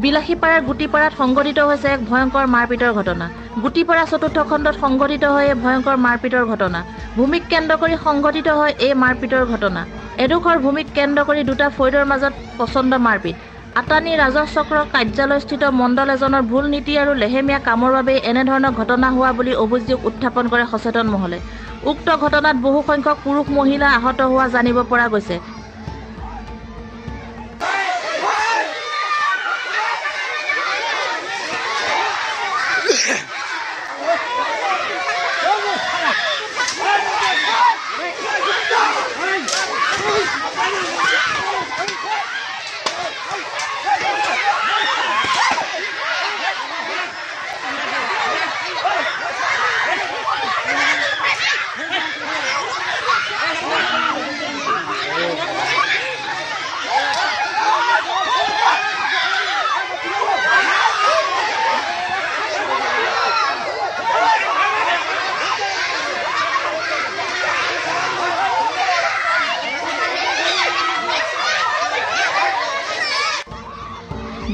বিলাসীপাৰাৰ গুটিপাৰাত সংঘটিত হৈছে এক ভয়ংকৰ মাৰপিটৰ ঘটনা। গুটিপাৰা চতুৰ্থ খণ্ডত সংঘটিত হয় এই ভয়ংকৰ মাৰপিটৰ ঘটনা। ভূমিক কেন্দ্ৰ কৰি সংঘটিত হয় এই মাৰপিটৰ ঘটনা। এডোখৰ ভূমিক কেন্দ্ৰ কৰি দুটা ফৈদৰ মাজত প্ৰচণ্ড মাৰপিট। আটানী ৰাজহ চক্ৰ কাৰ্যালয়স্থিত মণ্ডল এজনৰ ভুল নীতি আৰু লেহেমীয়া কামৰ বাবে এনেধৰণৰ ঘটনা হোৱা বুলি অভিযোগ উত্থাপন কৰে সচেতন মহলে। উক্ত ঘটনাত বহু সংখ্যক পুৰুষ মহিলা আহত হোৱা জানিব পৰা গৈছে।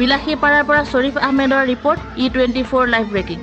বিলাসীপাৰাৰ পৰা শ্বৰীফ আহমেদৰ ৰিপৰ্ট E24 লাইভ ব্ৰেকিং।